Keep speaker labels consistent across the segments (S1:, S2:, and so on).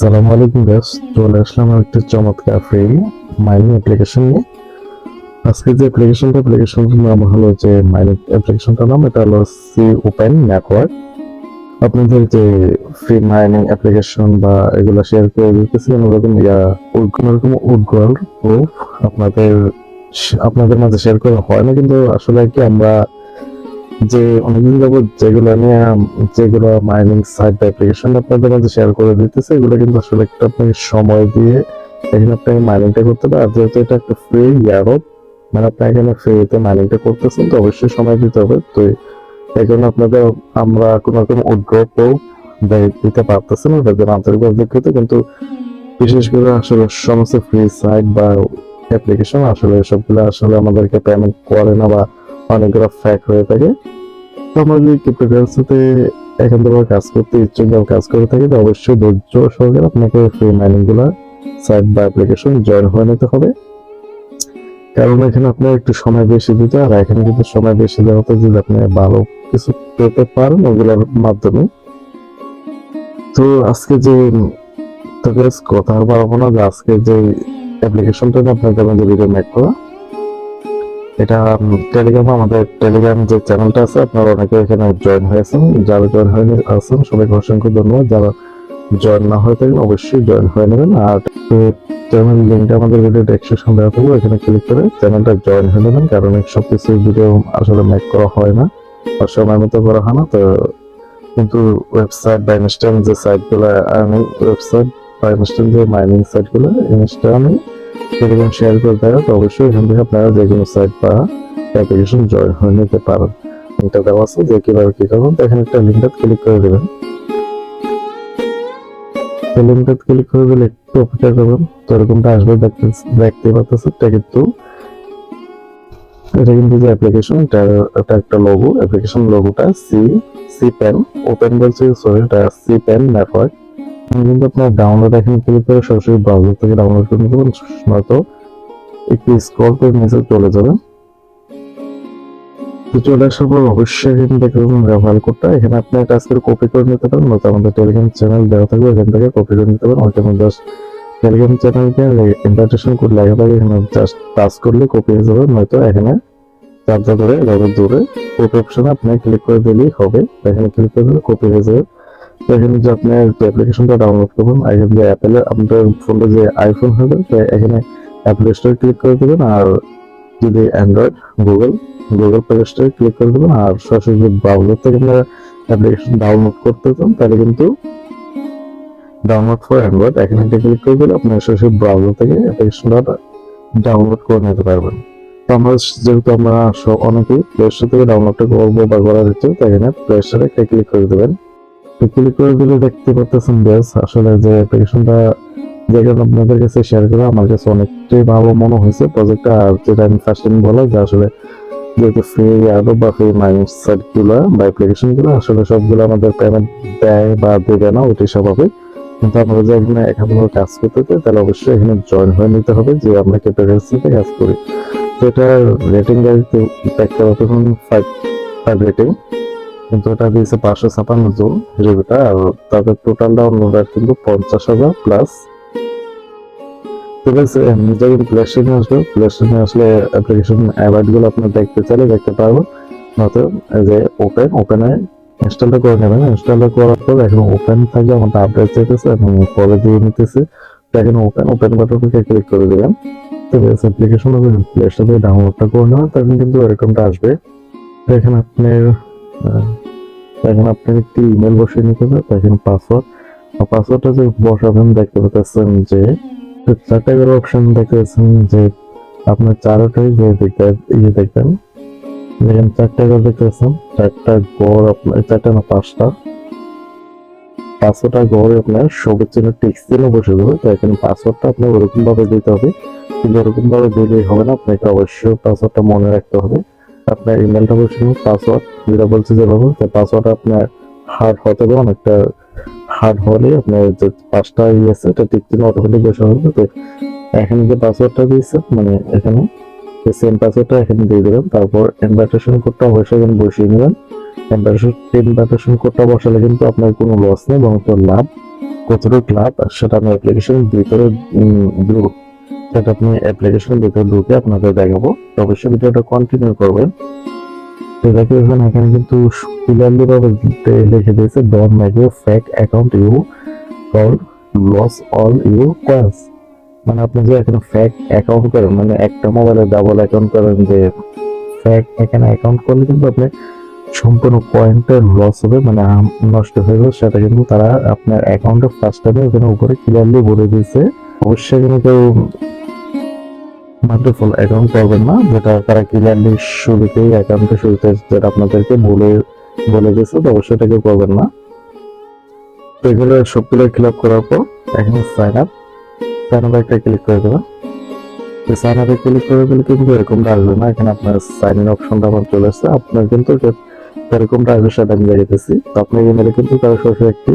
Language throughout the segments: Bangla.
S1: আসসালামু আলাইকুম গাইস, চলে আসলাম একটা চমৎকার ফ্রি মাইনিং অ্যাপ্লিকেশন নিয়ে। আজকে যে অ্যাপ্লিকেশনটার নাম হলো যে মাইনিং অ্যাপ্লিকেশনটার নাম এটা হলো Cpen নেটওয়ার্ক। আপনাদের যে ফ্রি মাইনিং অ্যাপ্লিকেশন বা এগুলো শেয়ার করে দিতেছি কোনোরকম উদ্গল প্রুফ আপনাদের মাঝে শেয়ার করা হয় না, কিন্তু আসলে কি আমরা যে অনেকদিন যাবত যেগুলো মাইনিং সাইট বা অ্যাপ্লিকেশন আপনাদের মাঝে শেয়ার করে দিতেছে, এগুলো কিন্তু আসলে একটা আপনাকে সময় দিয়ে এখানে আপনাকে মাইনিংটা করতে হবে। আর যেহেতু এটা একটা ফ্রি ইয়ারও, মানে আপনি এখানে ফ্রিতে মাইনিংটা করতেছেন, তো অবশ্যই সময় দিতে হবে। তো এই জন্য আমরা কোনো রকম উদ্গ্রহ দিতে পারতেছি না, তাদের আন্তরিকভাবে দুঃখিত। কিন্তু বিশেষ করে আসলে সমস্ত ফ্রি সাইট বা অ্যাপ্লিকেশন আসলে সবগুলো আসলে আমাদেরকে পেমেন্ট করে না, বা অনেকগুলো ফ্যাক হয়ে থাকে। তো আমরা যদি ক্রিপ্টোকারেন্সিতে এখান থেকে কাজ করতে ইচ্ছুক বা কাজ করে থাকি, তো অবশ্যই ধৈর্য সহকারে আপনাকে ফ্রি মাইনিং গুলা সাইট বা অ্যাপ্লিকেশন জয়েন হয়ে নিতে হবে। কারণ এখানে আপনার একটু সময় বেশি দিতে, আর এখানে কিন্তু সময় বেশি দেওয়াতে যদি আপনি ভালো কিছু পেতে পারেন ওগুলোর মাধ্যমে। তো আজকে যে কথা আর বাড়াবো না, যে আজকে যে অ্যাপ্লিকেশনটা আপনাদের মধ্যে ভিডিও মেক করা, এটা আমাদের টেলিগ্রাম যে চ্যানেলটা আছে, আপনারা অনেকে এখানে জয়েন হয়েছেন। যারা জয়েন হয়ে আছেন সবাইকে অসংখ্য ধন্যবাদ। যারা জয়েন না হয়ে থাকেন অবশ্যই জয়েন হয়ে নেবেন। আর চ্যানেল লিঙ্কটা আমাদের ভিডিও ডেসক্রিপশন দেওয়া থাকবে, ওখানে ক্লিক করে চ্যানেলটা জয়েন হয়ে নেবেন। কারণ সবকিছু ভিডিও আসলে মেক করা হয় না বা সময় মতো করা হয় না। তো কিন্তু ওয়েবসাইট বা ইনস্ট্যান্ট যে সাইটগুলো ওয়েবসাইট বা ইনস্ট্যান্ট যে মাইনিং সাইটগুলো ইনস্ট্যান্ট টেলিগ্রাম শেয়ার করে দেয়, তো অবশ্যই এখান থেকে আপনারা যে কোনো সাইট বা অ্যাপ্লিকেশন জয়েন হয়ে নিতে পারেন। লিঙ্কটা দেওয়া আছে যে কিভাবে কি করবেন। তো এখানে একটা লিঙ্কটা ক্লিক করে দেবেন। লিঙ্কটা ক্লিক করে দিলে একটু অপেক্ষা করবেন, তো এরকমটা আসবে দেখতে পাচ্ছেন। এটা কিন্তু যে অ্যাপ্লিকেশন, এটা একটা লোগো, অ্যাপ্লিকেশন লোগোটা Cpen ওপেন বলছে, সরি এটা Cpen নেটওয়ার্ক। কিন্তু আপনার ডাউনলোড এখানে ক্লিক করে সরাসরি ব্রাউজার থেকে ডাউনলোড করে নিতে পারেন, নয়তো একটু স্ক্রল করে নিচে চলে যাবেন। তো চলে আসার পর অবশ্যই এখানে দেখবেন রেফারেল কোডটা, এখানে আপনি এটা আজকে কপি করে নিতে পারেন, নয়তো আমাদের টেলিগ্রাম চ্যানেল দেওয়া থাকবে, এখান থেকে কপি করে নিতে পারেন। ওইখানে জাস্ট টেলিগ্রাম চ্যানেলকে ইনভাইটেশন কোড লেখা থাকে, এখানে জাস্ট টাচ করলে কপি হয়ে যাবে, নয়তো এখানে চার্জার ধরে দূরে কপি অপশনে আপনি ক্লিক করে দিলেই হবে। এখানে ক্লিক করে দিলে কপি হয়ে যাবে। এখানে যে আপনি অ্যাপ্লিকেশনটা ডাউনলোড করবেন, এখানে যে অ্যাপেলের আপনার ফোনে যে আইফোন হবে, এখানে অ্যাপল স্টোরে ক্লিক করে দেবেন। আর যদি অ্যান্ড্রয়েড গুগল প্লে স্টোরে ক্লিক করে দেবেন। আর সরাসরি যদি ব্রাউজার থেকে আপনারা অ্যাপ্লিকেশন ডাউনলোড করতে চান, তাহলে কিন্তু ডাউনলোড ফর অ্যান্ড্রয়েড এখানে ক্লিক করে দিলে আপনার সরাসরি ব্রাউজার থেকে অ্যাপ্লিকেশনটা ডাউনলোড করে নিতে পারবেন। তো যেহেতু আমরা অনেকেই প্লে স্টোর থেকে ডাউনলোডটা করবো বা করার ইচ্ছে, তো এখানে প্লে স্টোরে একটা ক্লিক করে দেবেন। তো ক্লিক করে দিলে দেখতে পাচ্ছেন বেশ আসলে যে অ্যাপ্লিকেশনটা যেখানে আপনাদের কাছে শেয়ার করা আমার কাছে অনেকটাই ভালো মনে হয়েছে প্রজেক্টটা। আর যেটা আমি ফার্স্ট টাইম বলা, যে আসলে যেহেতু ফ্রি অ্যাডো বা ফ্রি মাইনিং সাইটগুলো বা অ্যাপ্লিকেশনগুলো আসলে সবগুলো আমাদের পেমেন্ট দেয় বা দেবে না, ওইটাই স্বাভাবিক। কিন্তু আমরা যে এখানে কাজ করতে চাই, তাহলে অবশ্যই এখানে জয়েন হয়ে নিতে হবে, যে আমরা ক্রিপ্টোকারেন্সিতে কাজ করি। তো এটা রেটিং দেখতে পাচ্ছেন 5 রেটিং, কিন্তু এটা দিয়েছে 556 জন রিভিউটা। আর তাদের টোটাল ডাউনলোডার কিন্তু 50,000 প্লাস। ঠিক আছে, যখন প্লে স্টোরে আসবে, প্লে স্টোরে আসলে অ্যাপ্লিকেশন অ্যাডগুলো আপনি দেখতে চাইলে দেখতে পারবেন, নয়তো এই যে ওপেনে ইনস্টলটা করে নেবেন। ইনস্টলটা করার পর এখন ওপেন থাকবে, আমাদের আপডেট চাইতেছে এবং পরে দিয়ে নিতেছে। তো এখন ওপেন বাটনকে ক্লিক করে দেবেন। তো বেশ অ্যাপ্লিকেশন প্লে স্টোর থেকে ডাউনলোডটা করে নেবেন, তখন কিন্তু এরকমটা আসবে। এখানে আপনার একটি ইমেল বসিয়ে নিতে হবে। দেখেন পাসওয়ার্ডটা যে বসাবেন, দেখতে পাচ্ছেন যে 4টা করে অপশন দেখতে পাচ্ছেন, যে আপনার চারটাই যে দেখবেন, দেখেন 4টা করে দেখতে পাচ্ছেন, 4টা গড় আপনার 4টা না 5টা, 5টা গড়ে আপনার সবুজ চিহ্ন টিক চিহ্ন বসে যাবে। তো এখানে পাসওয়ার্ডটা আপনার ওরকম ভাবে দিতে হবে, কিন্তু ওরকম ভাবে দিলেই হবে না, আপনাকে অবশ্যই পাসওয়ার্ডটা মনে রাখতে হবে। আপনার ইমেলটা বসে পাসওয়ার্ড যেটা বলছে যেভাবে, পাসওয়ার্ড আপনার হার্ড হতে হবে, অনেকটা হার্ড হলে আপনার যে 5টা আছে এটা টিক চিহ্ন অটোমেটিক বসে হবে। তো এখানে যে পাসওয়ার্ডটা দিয়েছে, মানে এখানে সেম পাসওয়ার্ডটা এখানে দিয়ে দেবেন। তারপর ইনভাইটেশন কোডটা অবশ্যই এখানে বসিয়ে নেবেন। ইনভাইটেশন কোডটা বসালে কিন্তু আপনার কোনো লস নেই, বরং তো লাভ। কতটুকু লাভ সেটা আমি অ্যাপ্লিকেশন ভিতরে সেটা আপনি অ্যাপ্লিকেশনের ভিতরে ঢুকে আপনাদের দেখাবো। তো অবশ্যই ভিডিওটা কন্টিনিউ করবেন। তো দেখে এখানে কিন্তু ক্লিয়ারলি ভাবে লিখে দিয়েছে don't make a fake account you call loss all you coins. মানে আপনি যে এখানে ফেক অ্যাকাউন্ট করেন, মানে একটা মোবাইলে ডাবল অ্যাকাউন্ট করেন, যে ফেক এখানে অ্যাকাউন্ট করলে কিন্তু আপনি সম্পূর্ণ পয়েন্টের লস হবে, মানে নষ্ট হয়ে যাবে। সেটা কিন্তু তারা আপনার অ্যাকাউন্টে ফার্স্ট টাইমে এখানে উপরে ক্লিয়ারলি বলে দিয়েছে। অবশ্যই এখানে কেউ মাল্টিপল অ্যাকাউন্ট করবেন না, যেটা তারা ক্লিয়ারলি শুরুতেই অ্যাকাউন্টে শুরুতে যেটা আপনাদেরকে বলে দিয়েছে, তো অবশ্যই এটা কেউ করবেন না। তো এগুলো সবগুলো ফিল আপ করার পর এখানে সাইন আপ একটা ক্লিক করে দেবেন। তো সাইন আপে ক্লিক করে দিলে কিন্তু এরকমটা আসবে না, এখানে আপনার সাইন ইন অপশনটা আমার চলে আসছে। আপনার কিন্তু এরকমটা আসবে সেটা আমি দেখাইতেছি। তো আপনার ইমেলে কিন্তু তারা সরাসরি একটি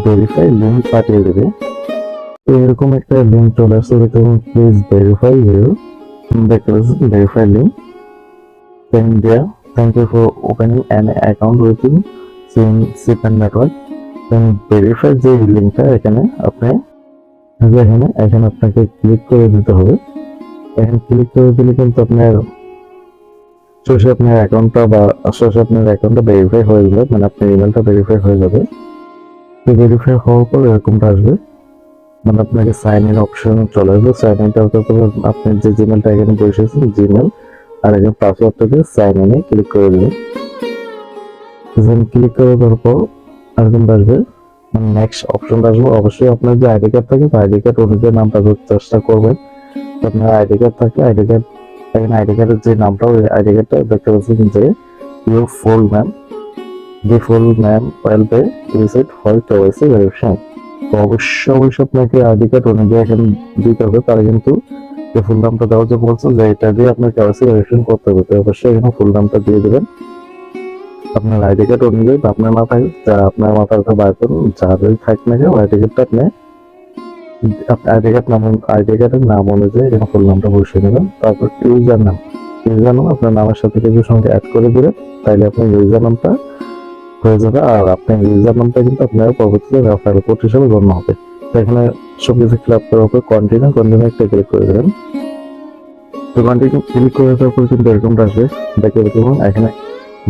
S1: ভেরিফাই লিঙ্ক পাঠিয়ে দেবে। তো এরকম একটা লিঙ্ক চলে আসছে, দেখুন প্লিজ ভেরিফাই ইউ, দেখতে পাচ্ছেন verify link India, thank you for opening an account within Cpen network. Verify যে লিঙ্কটা এখানে আপনি এখানে আপনাকে ক্লিক করে দিতে হবে। এখানে ক্লিক করে দিলে কিন্তু আপনার অ্যাকাউন্টটা ভেরিফাই হয়ে যাবে, মানে আপনার ইমেলটা ভেরিফাই হয়ে যাবে। তো ভেরিফাই হওয়ার পর এরকমটা আসবে, মানে আপনাকে সাইন ইন অপশন চলে আসবে। সাইন ইনটা আপনি যে জিমেলটা এখানে বসেছেন জিমেল, আর এখানে পাসওয়ার্ডটা দিয়ে সাইন ইনে ক্লিক করে দেবেন। ক্লিক করে দেওয়ার পর এরকমটা আসবে, মানে নেক্সট অপশনটা আসবে। অবশ্যই আপনার যে আইডি কার্ড থাকে আইডি কার্ড অনুযায়ী নামটা চেষ্টা করবেন। আপনার আইডি কার্ড থাকে, আইডি কার্ডের যে নামটা, ওই আইডি কার্ডটা দেখতে পাচ্ছেন যে your full name, the full name will be used for KYC verification. তো অবশ্যই আপনাকে আইডি কার্ড অনুযায়ী এখানে দিতে হবে। তারা কিন্তু ফুল নামটা দেওয়ার যে বলছে যে এটা দিয়ে আপনার KYC ভেরিফিকেশন করতে হবে, তো অবশ্যই এখানে ফুল নামটা দিয়ে দেবেন আপনার আইডি কার্ড অনুযায়ী। আপনার মাথায় আপনার মাথার বাইর যাদের থাক না কেউ আইডি কার্ডটা আপনি আইডি কার্ডের নাম অনুযায়ী এখানে ফুল নামটা বসিয়ে নেবেন। তারপর ইউজার নাম আপনার নামের সাথে কিছু সঙ্গে অ্যাড করে দিবেন, তাইলে আপনার ইউজার নামটা হয়ে যাবে। আর আপনার ইউজার নামটা কিন্তু আপনার পরবর্তীতে রেফারেল কোড হিসেবে গণ্য হবে। তো এখানে সবকিছু ফিল আপ করার পর কন্টিনিউ একটা ক্লিক করে দেবেন। তো কন্টিনিউ ক্লিক করে দেওয়ার পর কিন্তু এরকমটা আসবে, দেখতে পাচ্ছেন এখানে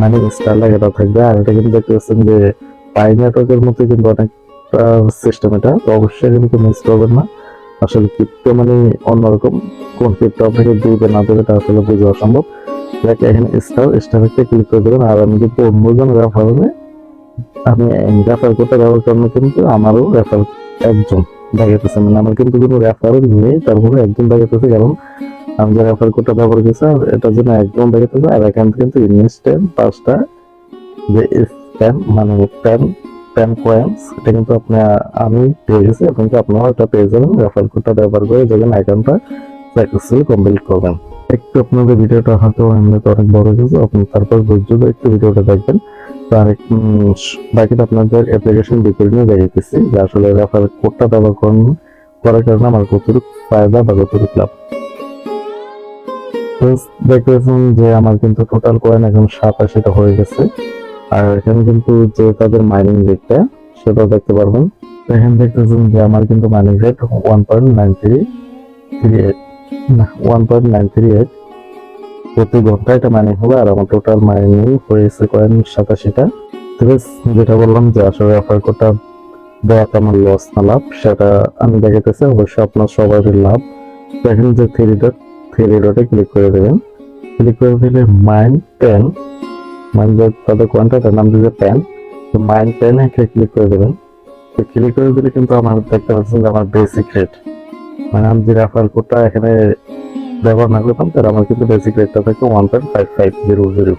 S1: মানে স্টার লাগাটা থাকবে। আর এটা কিন্তু দেখতে পাচ্ছেন যে পাই নেটওয়ার্কের মধ্যে কিন্তু অনেক সিস্টেম, এটা তো অবশ্যই কিন্তু মিস করবেন না। আসলে ক্রিপ্টো মানে অন্যরকম, কোন ক্রিপ্টো আপনাকে দিবে না দেবে তা আসলে বোঝা অসম্ভব। এখানে স্টার ক্লিক করে দেবেন। আর আমি কিন্তু অন্যজন রেফার করতে ব্যবহার করার কিন্তু আমারও রেফার একজন দেখাতেছে, মানে আমার কিন্তু কোনো রেফারও নেই, তারপরে একজন দেখাতেছে, কারণ আমি যে রেফার কোডটা ব্যবহার করছি এটার জন্য একজন দেখাতেছে। আর এখান কিন্তু ইনস্ট্যান্ট 5টা যে স্প্যাম মানে প্যান কয়েন্স, এটা কিন্তু আমি পেয়ে গেছি, এবং আপনারাও এটা পেয়ে যাবেন রেফার কোডটা ব্যবহার করে যখন অ্যাকাউন্টটা সাকসেসফুলি কমপ্লিট করবেন। একটু আপনাদের ভিডিওটা হয়তো এমনিতে অনেক বড় কিছু, আপনি তারপর ধৈর্য ধরে একটু ভিডিওটা দেখবেন। তার বাকিটা আপনাদের অ্যাপ্লিকেশন ডিটেইল নিয়ে দেখাইতেছি যে আসলে রেফার কোডটা ব্যবহার করার কারণে আমার কতটুকু ফায়দা বা কতটুকু লাভ। দেখতেছেন যে আমার কিন্তু টোটাল কয়েন এখন 87টা হয়ে গেছে। আর এখানে কিন্তু যে তাদের মাইনিং রেটটা সেটা দেখতে পারবেন। এখানে দেখতেছেন যে আমার কিন্তু মাইনিং রেট 1.938 প্রতি ঘন্টায় এটা মাইনিং হবে। আর আমার টোটাল মাইনিং হয়েছে কয়েন 87টা। যেটা বললাম যে আসলে রেফার কোডটা দেওয়াতে আমার লস না লাভ সেটা আমি দেখাতেছি, অবশ্যই আপনার সবারই লাভ। এখানে যে থ্রি ডটে ক্লিক করে দেবেন। ক্লিক করে দিলে তাদের কয়েনটার নাম দিতে প্যান, তো মাইন প্যানে ক্লিক করে দেবেন। তো ক্লিক করে দিলে কিন্তু আমার দেখতে পাচ্ছেন যে আমার বেসিক রেট, মানে আমি যে রেফার কোডটা এখানে ব্যবহার না করতাম তার আমার কিন্তু বেসিক রেটটা থাকে 1.5500,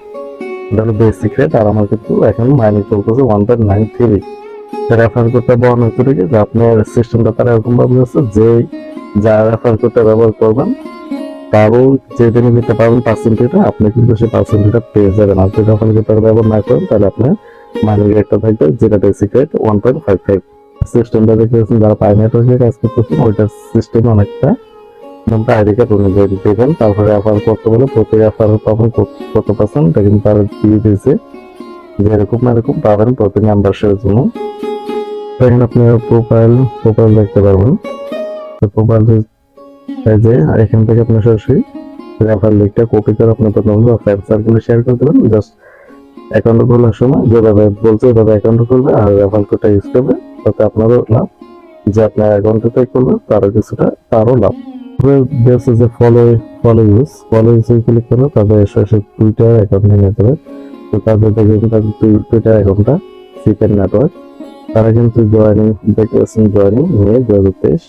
S1: এটা হলো বেসিক রেট। আর আমার কিন্তু এখন মাইনিং চলতেছে 1.93। রেফার কোডটা বহন হচ্ছে যে আপনার সিস্টেমটা তারা এরকম ভাবে হচ্ছে যে যারা রেফার কোডটা ব্যবহার করবেন তারও যে দিনে নিতে পারবেন পার্সেন্টেজটা, আপনি কিন্তু সেই পার্সেন্টেজটা পেয়ে যাবেন। আর যদি রেফার কোডটা ব্যবহার না করেন তাহলে আপনার মাইনিং রেটটা থাকবে যেটা বেসিক রেট 1.55। সিস্টেমটা দেখতেছেন যারা পাই নেটওয়ার্কে কাজ করতেছেন ওইটার সিস্টেম অনেকটা আইডি কার্ড অনুযায়ী দেবেন। তারপরে রেফার করতে বলে প্রতি রেফার পাবেন কত পার্সেন্ট, এটা কিন্তু তারা দিয়ে দিয়েছে যে এরকম পাবেন প্রতি মেম্বারশিপের জন্য। এখানে আপনি প্রোফাইল দেখতে পারবেন। প্রোফাইল যে এখান থেকে আপনি সরাসরি রেফারেল লিঙ্কটা কপি করে আপনার বন্ধু বা ফ্রেন্ড সার্কেলে শেয়ার করে দেবেন। জাস্ট অ্যাকাউন্ট খোলার সময় যেভাবে বলছে ওইভাবে অ্যাকাউন্ট খুলবে আর রেফারেল কোডটা ইউজ করবে, তাতে আপনারও লাভ, যে আপনার অ্যাকাউন্টে করবে তারও কিছুটা তারও লাভ। যে ফলো ইউজ ক্লিক করলে তাদের সরাসরি টুইটার অ্যাকাউন্ট নিয়ে যাবে। তো তাদের দেখবেন তাদের টুইটার অ্যাকাউন্টটা সিপেন নেটওয়ার্ক, তারা কিন্তু জয়েনিং মে 2023।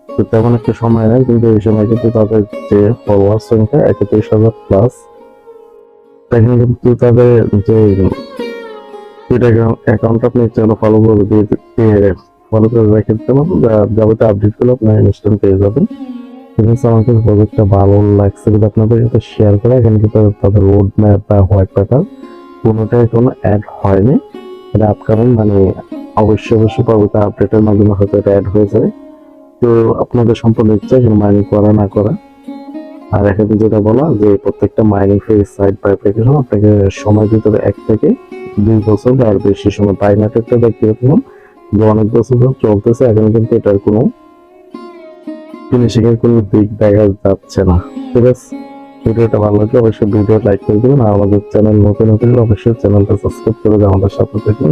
S1: তো তেমন একটা সময় নেই, কিন্তু এই সময় কিন্তু তাদের যে ফলোয়ার সংখ্যা 31,000 প্লাস। এখানে কিন্তু তাদের যে টুইটার অ্যাকাউন্ট আপনি চলো ফলো করে ফলো করে রেখে দিতে পারবেন, যাবতীয় আপডেট গুলো আপনার ইনস্ট্যান্ট পেয়ে যাবেন। আমাকে প্রজেক্টটা ভালো লাগছে বলে আপনাদের সাথে শেয়ার করা। এখানে কিন্তু তাদের রোড ম্যাপ বা হোয়াইট পেপার কোনোটাই কোনো অ্যাড হয়নি, এটা আপকামিং মানে অবশ্যই পরবর্তী আপডেটের মাধ্যমে হয়তো এটা অ্যাড হয়ে যাবে। তো আপনাদের সম্পূর্ণ ইচ্ছা এখানে মাইনিং করা না করা। আর এখানে যেটা বলা যে প্রত্যেকটা মাইনিং ফেজ সাইট বা অ্যাপ্লিকেশন আপনাকে সময় দিতে হবে 1 থেকে 2 বছর বা আর বেশি সময়। বাইনাটেরটা দেখতে পাবেন যে অনেক বছর চলতেছে, এখন কিন্তু এটার কোনো ফিনিশিং এর কোনো দিক দেখা যাচ্ছে না। ঠিক আছে, ভিডিওটা ভালো লাগলে অবশ্যই ভিডিও লাইক করে দেবেন, আর আমাদের চ্যানেল নতুন হলে অবশ্যই চ্যানেলটা সাবস্ক্রাইব করে আমাদের সাথে থাকুন।